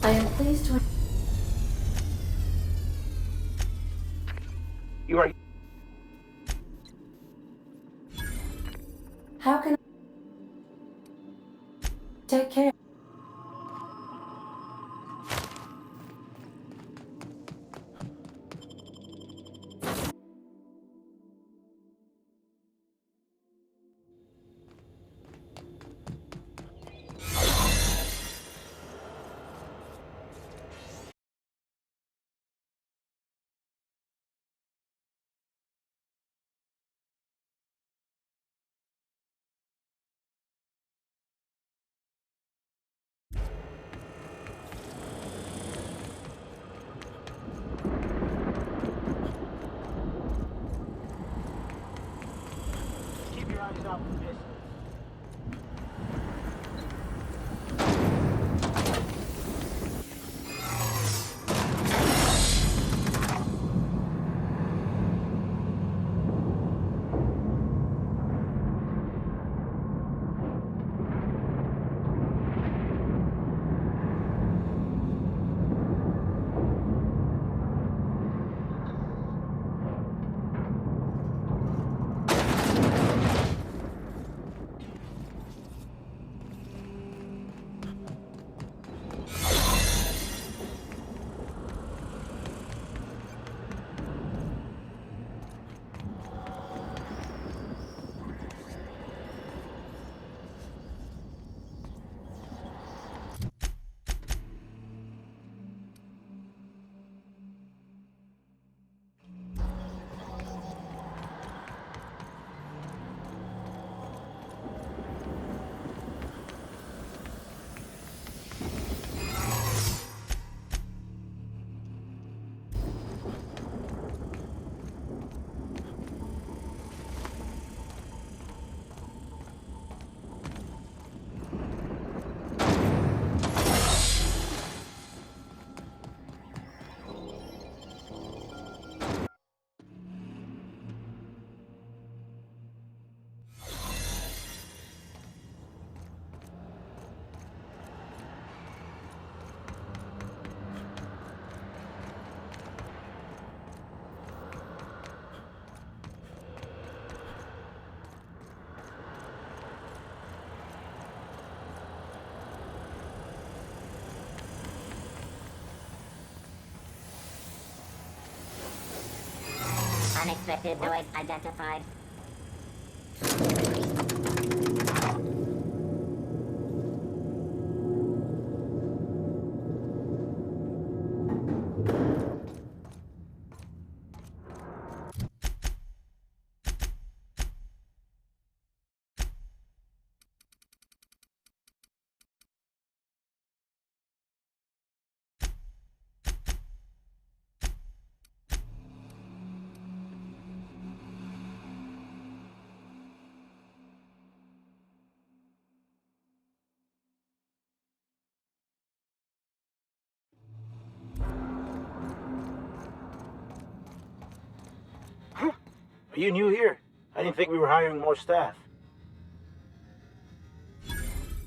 I am pleased to... You are... How can I... Take care. Keep your eyes out for this. Unexpected noise identified. Are you new here? I didn't think we were hiring more staff.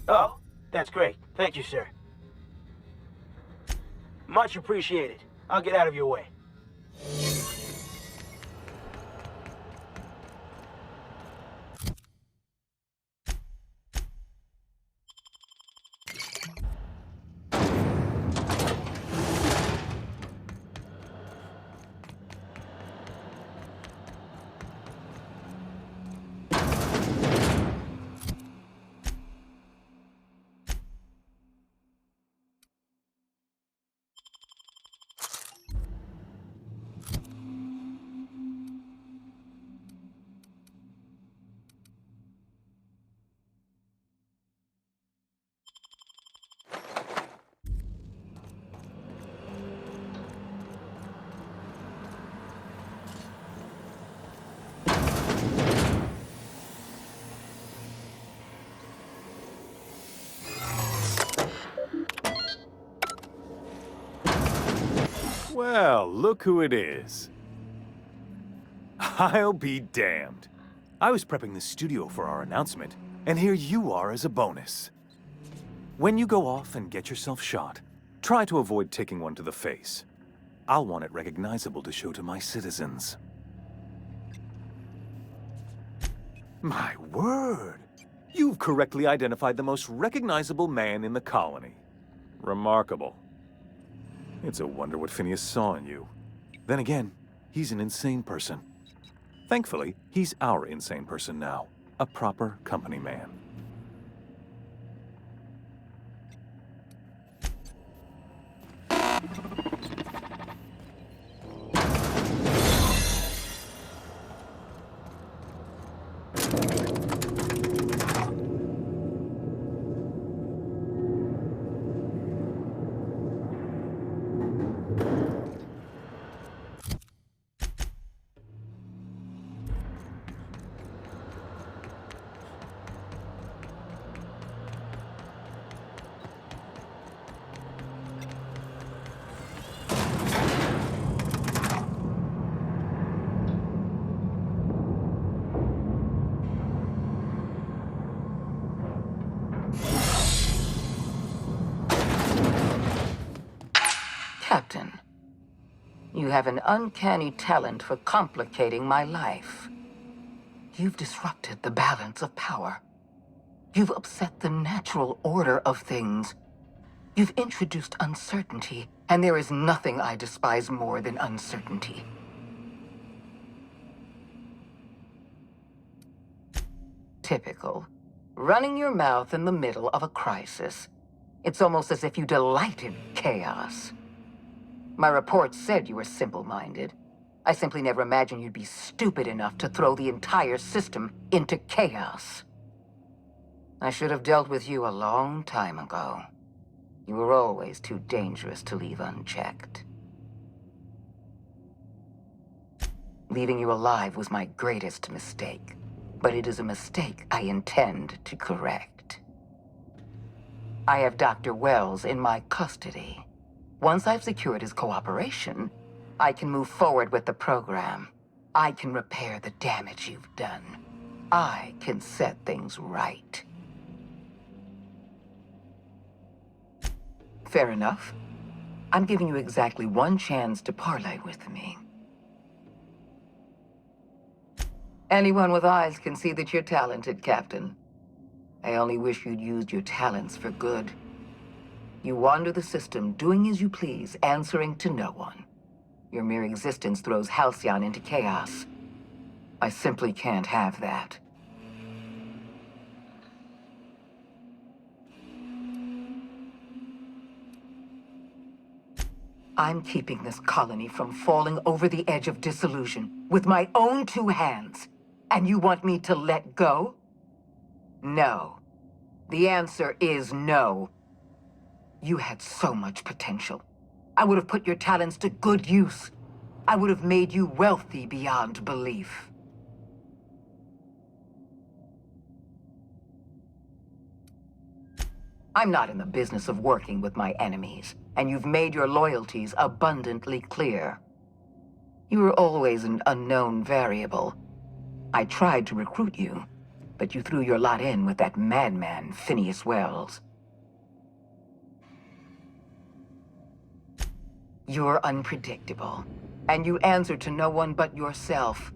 Oh, that's great. Thank you, sir. Much appreciated. I'll get out of your way. Well, look who it is. I'll be damned. I was prepping the studio for our announcement, and here you are as a bonus. When you go off and get yourself shot, Try to avoid taking one to the face. I'll want it recognizable to show to my citizens. My word! You've correctly identified the most recognizable man in the colony. Remarkable. It's a wonder what Phineas saw in you. Then again, he's an insane person. Thankfully, he's our insane person now. A proper company man. Captain, you have an uncanny talent for complicating my life. You've disrupted the balance of power. You've upset the natural order of things. You've introduced uncertainty, and there is nothing I despise more than uncertainty. Typical. Running your mouth in the middle of a crisis. It's almost as if you delight in chaos. My reports said you were simple-minded. I simply never imagined you'd be stupid enough to throw the entire system into chaos. I should have dealt with you a long time ago. You were always too dangerous to leave unchecked. Leaving you alive was my greatest mistake, but it is a mistake I intend to correct. I have Dr. Wells in my custody. Once I've secured his cooperation, I can move forward with the program. I can repair the damage you've done. I can set things right. Fair enough. I'm giving you exactly one chance to parley with me. Anyone with eyes can see that you're talented, Captain. I only wish you'd used your talents for good. You wander the system, doing as you please, answering to no one. Your mere existence throws Halcyon into chaos. I simply can't have that. I'm keeping this colony from falling over the edge of dissolution with my own two hands. And you want me to let go? No. The answer is no. You had so much potential. I would have put your talents to good use. I would have made you wealthy beyond belief. I'm not in the business of working with my enemies, and you've made your loyalties abundantly clear. You were always an unknown variable. I tried to recruit you, but you threw your lot in with that madman, Phineas Wells. You're unpredictable, and you answer to no one but yourself.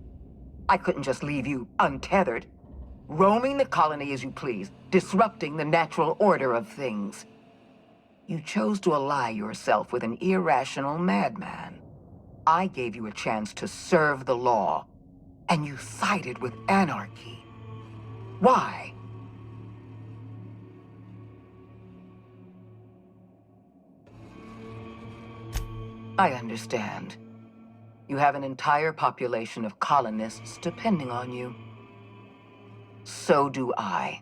I couldn't just leave you untethered, roaming the colony as you please, disrupting the natural order of things. You chose to ally yourself with an irrational madman. I gave you a chance to serve the law, and you sided with anarchy. Why? I understand. You have an entire population of colonists depending on you. So do I.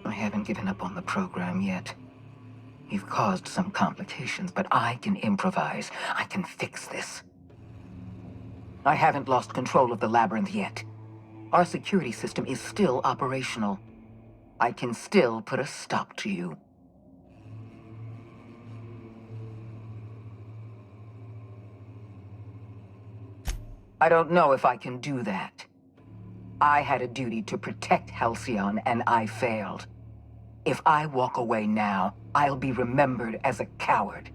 I haven't given up on the program yet. You've caused some complications, but I can improvise. I can fix this. I haven't lost control of the labyrinth yet. Our security system is still operational. I can still put a stop to you. I don't know if I can do that. I had a duty to protect Halcyon, and I failed. If I walk away now, I'll be remembered as a coward.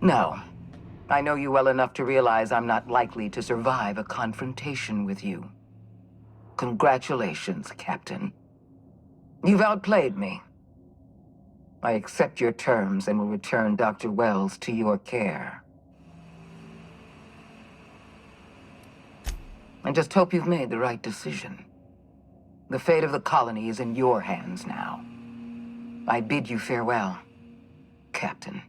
No. I know you well enough to realize I'm not likely to survive a confrontation with you. Congratulations, Captain. You've outplayed me. I accept your terms and will return Dr. Wells to your care. I just hope you've made the right decision. The fate of the colony is in your hands now. I bid you farewell, Captain.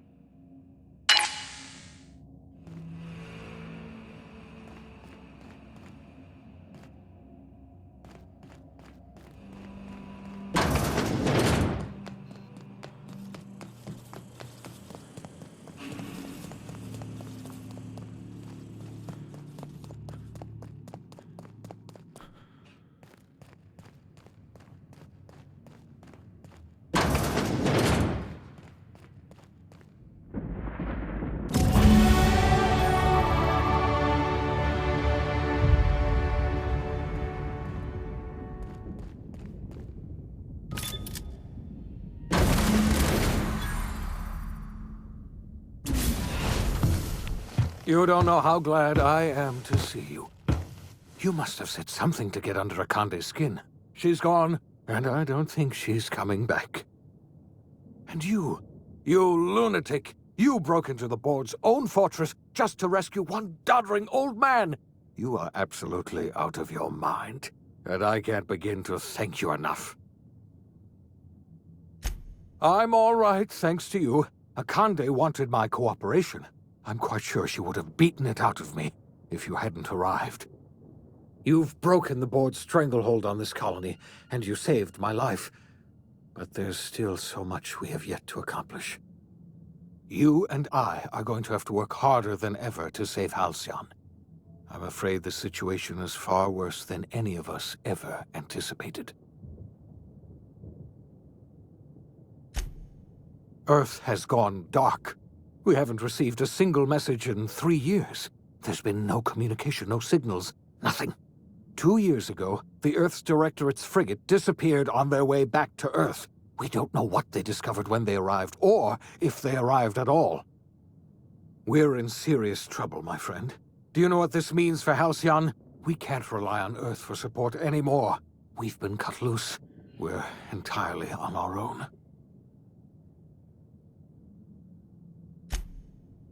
You don't know how glad I am to see you. You must have said something to get under Akande's skin. She's gone, and I don't think she's coming back. And you lunatic, you broke into the board's own fortress just to rescue one doddering old man. You are absolutely out of your mind, and I can't begin to thank you enough. I'm all right, thanks to you. Akande wanted my cooperation. I'm quite sure she would have beaten it out of me if you hadn't arrived. You've broken the board's stranglehold on this colony, and you saved my life. But there's still so much we have yet to accomplish. You and I are going to have to work harder than ever to save Halcyon. I'm afraid the situation is far worse than any of us ever anticipated. Earth has gone dark. We haven't received a single message in 3 years. There's been no communication, no signals, nothing. 2 years ago, the Earth's Directorate's frigate disappeared on their way back to Earth. We don't know what they discovered when they arrived, or if they arrived at all. We're in serious trouble, my friend. Do you know what this means for Halcyon? We can't rely on Earth for support anymore. We've been cut loose. We're entirely on our own.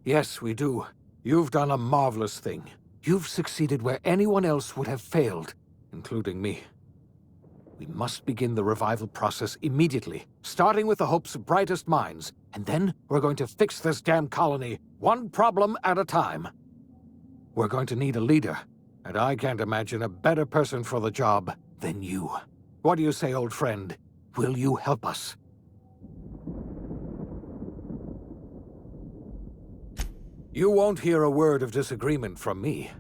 Yes, we do. You've done a marvelous thing. You've succeeded where anyone else would have failed, including me. We must begin the revival process immediately, starting with the Hope's brightest minds, and then we're going to fix this damn colony, one problem at a time. We're going to need a leader, and I can't imagine a better person for the job than you. What do you say, old friend? Will you help us? You won't hear a word of disagreement from me.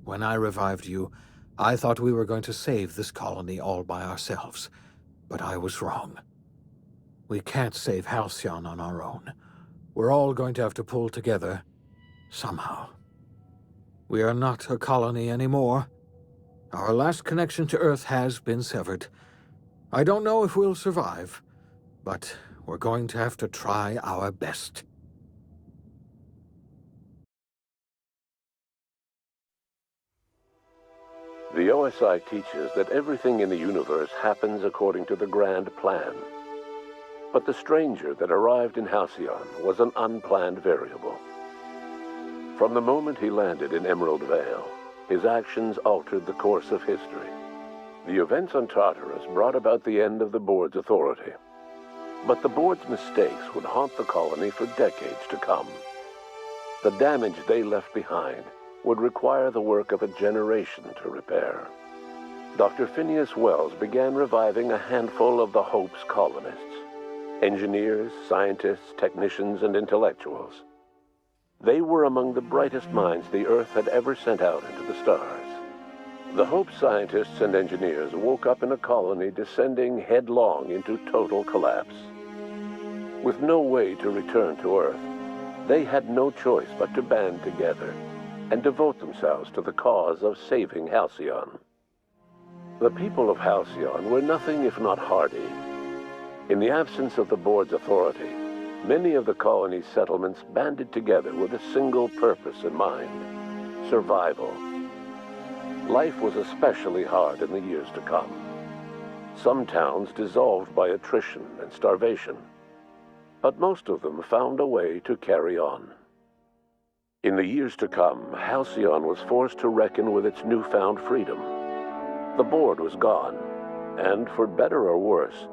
When I revived you, I thought we were going to save this colony all by ourselves, but I was wrong. We can't save Halcyon on our own. We're all going to have to pull together, somehow. We are not a colony anymore. Our last connection to Earth has been severed. I don't know if we'll survive, but we're going to have to try our best. The OSI teaches that everything in the universe happens according to the grand plan. But the stranger that arrived in Halcyon was an unplanned variable. From the moment he landed in Emerald Vale, his actions altered the course of history. The events on Tartarus brought about the end of the board's authority. But the board's mistakes would haunt the colony for decades to come. The damage they left behind would require the work of a generation to repair. Dr. Phineas Wells began reviving a handful of the Hope's colonists. Engineers, scientists, technicians, and intellectuals. They were among the brightest minds the Earth had ever sent out into the stars. The Hope scientists and engineers woke up in a colony descending headlong into total collapse. With no way to return to Earth, they had no choice but to band together. and devote themselves to the cause of saving Halcyon. The people of Halcyon were nothing if not hardy. In the absence of the board's authority, many of the colony's settlements banded together with a single purpose in mind: survival. Life was especially hard in the years to come. Some towns dissolved by attrition and starvation, but most of them found a way to carry on. In the years to come, Halcyon was forced to reckon with its newfound freedom. The board was gone, and for better or worse,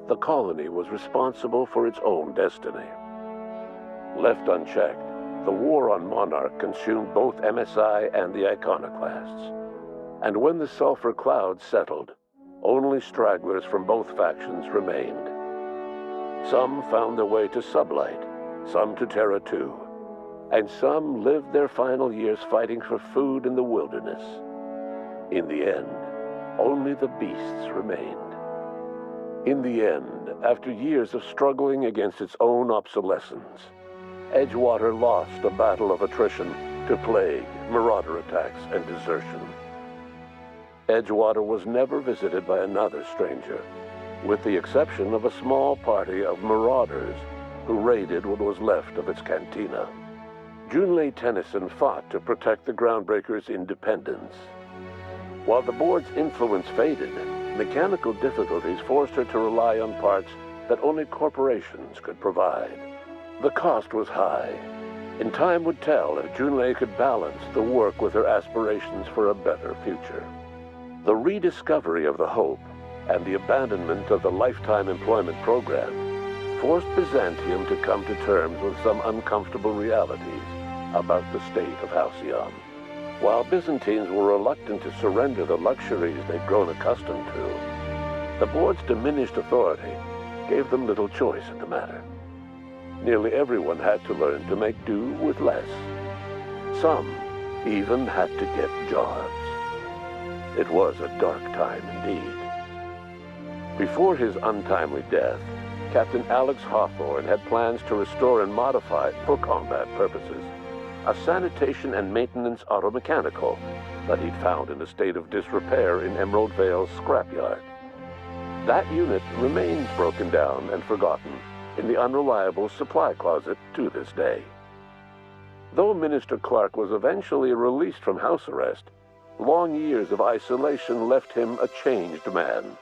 the colony was responsible for its own destiny. Left unchecked, the war on Monarch consumed both MSI and the Iconoclasts. And when the sulfur cloud settled, only stragglers from both factions remained. Some found their way to Sublight, some to Terra 2, and some lived their final years fighting for food in the wilderness. In the end, only the beasts remained. In the end, after years of struggling against its own obsolescence, Edgewater lost a battle of attrition to plague, marauder attacks, and desertion. Edgewater was never visited by another stranger, with the exception of a small party of marauders who raided what was left of its cantina. Junlei Tennyson fought to protect the Groundbreakers' independence. While the board's influence faded, mechanical difficulties forced her to rely on parts that only corporations could provide. The cost was high, and time would tell if Junlei could balance the work with her aspirations for a better future. The rediscovery of the Hope and the abandonment of the lifetime employment program forced Byzantium to come to terms with some uncomfortable realities about the state of Halcyon. While Byzantines were reluctant to surrender the luxuries they'd grown accustomed to, the board's diminished authority gave them little choice in the matter. Nearly everyone had to learn to make do with less. Some even had to get jobs. It was a dark time indeed. Before his untimely death, Captain Alex Hawthorne had plans to restore and modify, for combat purposes, a sanitation and maintenance automechanical that he'd found in a state of disrepair in Emerald Vale's scrapyard. That unit remains broken down and forgotten in the unreliable supply closet to this day. Though Minister Clark was eventually released from house arrest, long years of isolation left him a changed man,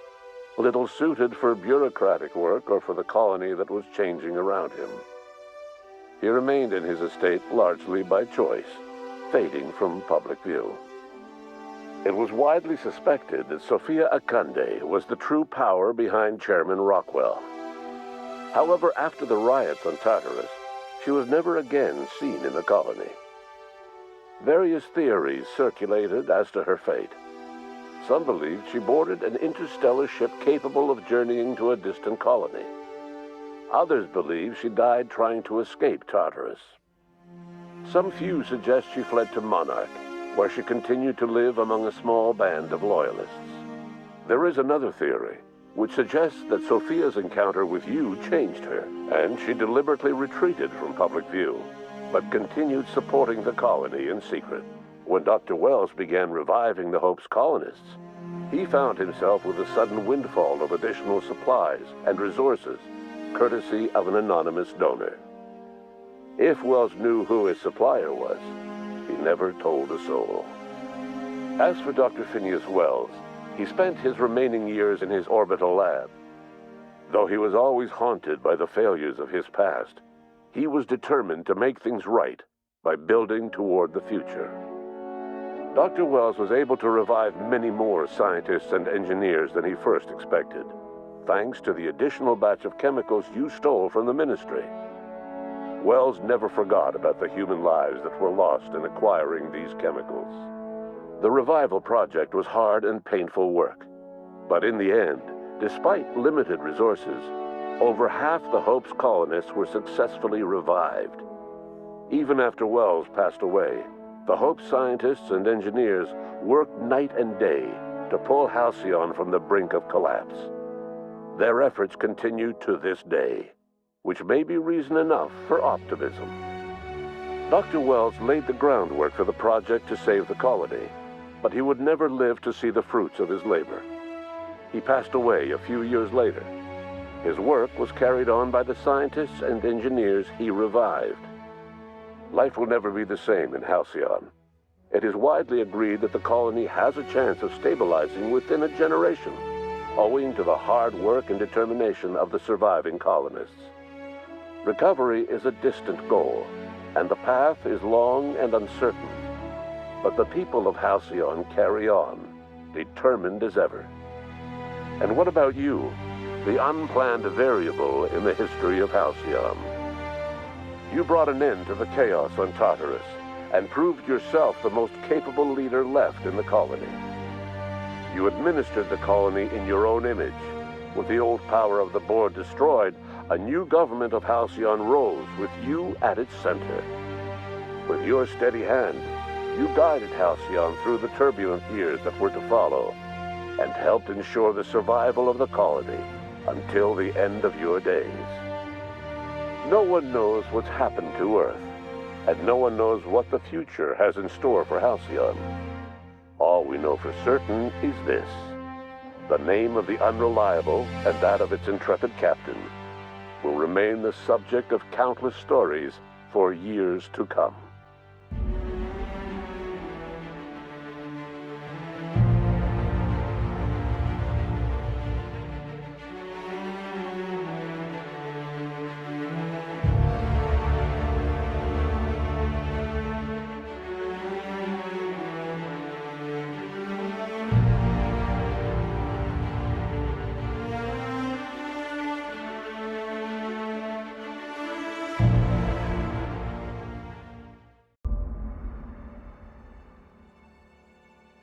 little suited for bureaucratic work or for the colony that was changing around him. He remained in his estate largely by choice, fading from public view. It was widely suspected that Sophia Akande was the true power behind Chairman Rockwell. However, after the riots on Tartarus, she was never again seen in the colony. Various theories circulated as to her fate. Some believed she boarded an interstellar ship capable of journeying to a distant colony. Others believed she died trying to escape Tartarus. Some few suggest she fled to Monarch, where she continued to live among a small band of loyalists. There is another theory, which suggests that Sophia's encounter with you changed her, and she deliberately retreated from public view, but continued supporting the colony in secret. When Dr. Wells began reviving the Hope's colonists, he found himself with a sudden windfall of additional supplies and resources, courtesy of an anonymous donor. If Wells knew who his supplier was, he never told a soul. As for Dr. Phineas Wells, he spent his remaining years in his orbital lab. Though he was always haunted by the failures of his past, he was determined to make things right by building toward the future. Dr. Wells was able to revive many more scientists and engineers than he first expected, thanks to the additional batch of chemicals you stole from the Ministry. Wells never forgot about the human lives that were lost in acquiring these chemicals. The revival project was hard and painful work, but in the end, despite limited resources, over half the Hope's colonists were successfully revived. Even after Wells passed away, the Hope scientists and engineers worked night and day to pull Halcyon from the brink of collapse. Their efforts continue to this day, which may be reason enough for optimism. Dr. Wells laid the groundwork for the project to save the colony, but he would never live to see the fruits of his labor. He passed away a few years later. His work was carried on by the scientists and engineers he revived. Life will never be the same in Halcyon. It is widely agreed that the colony has a chance of stabilizing within a generation, owing to the hard work and determination of the surviving colonists. Recovery is a distant goal, and the path is long and uncertain. But the people of Halcyon carry on, determined as ever. And what about you, the unplanned variable in the history of Halcyon? You brought an end to the chaos on Tartarus, and proved yourself the most capable leader left in the colony. You administered the colony in your own image. With the old power of the board destroyed, a new government of Halcyon rose with you at its center. With your steady hand, you guided Halcyon through the turbulent years that were to follow, and helped ensure the survival of the colony until the end of your days. No one knows what's happened to Earth, and no one knows what the future has in store for Halcyon. All we know for certain is this: the name of the Unreliable and that of its intrepid captain will remain the subject of countless stories for years to come.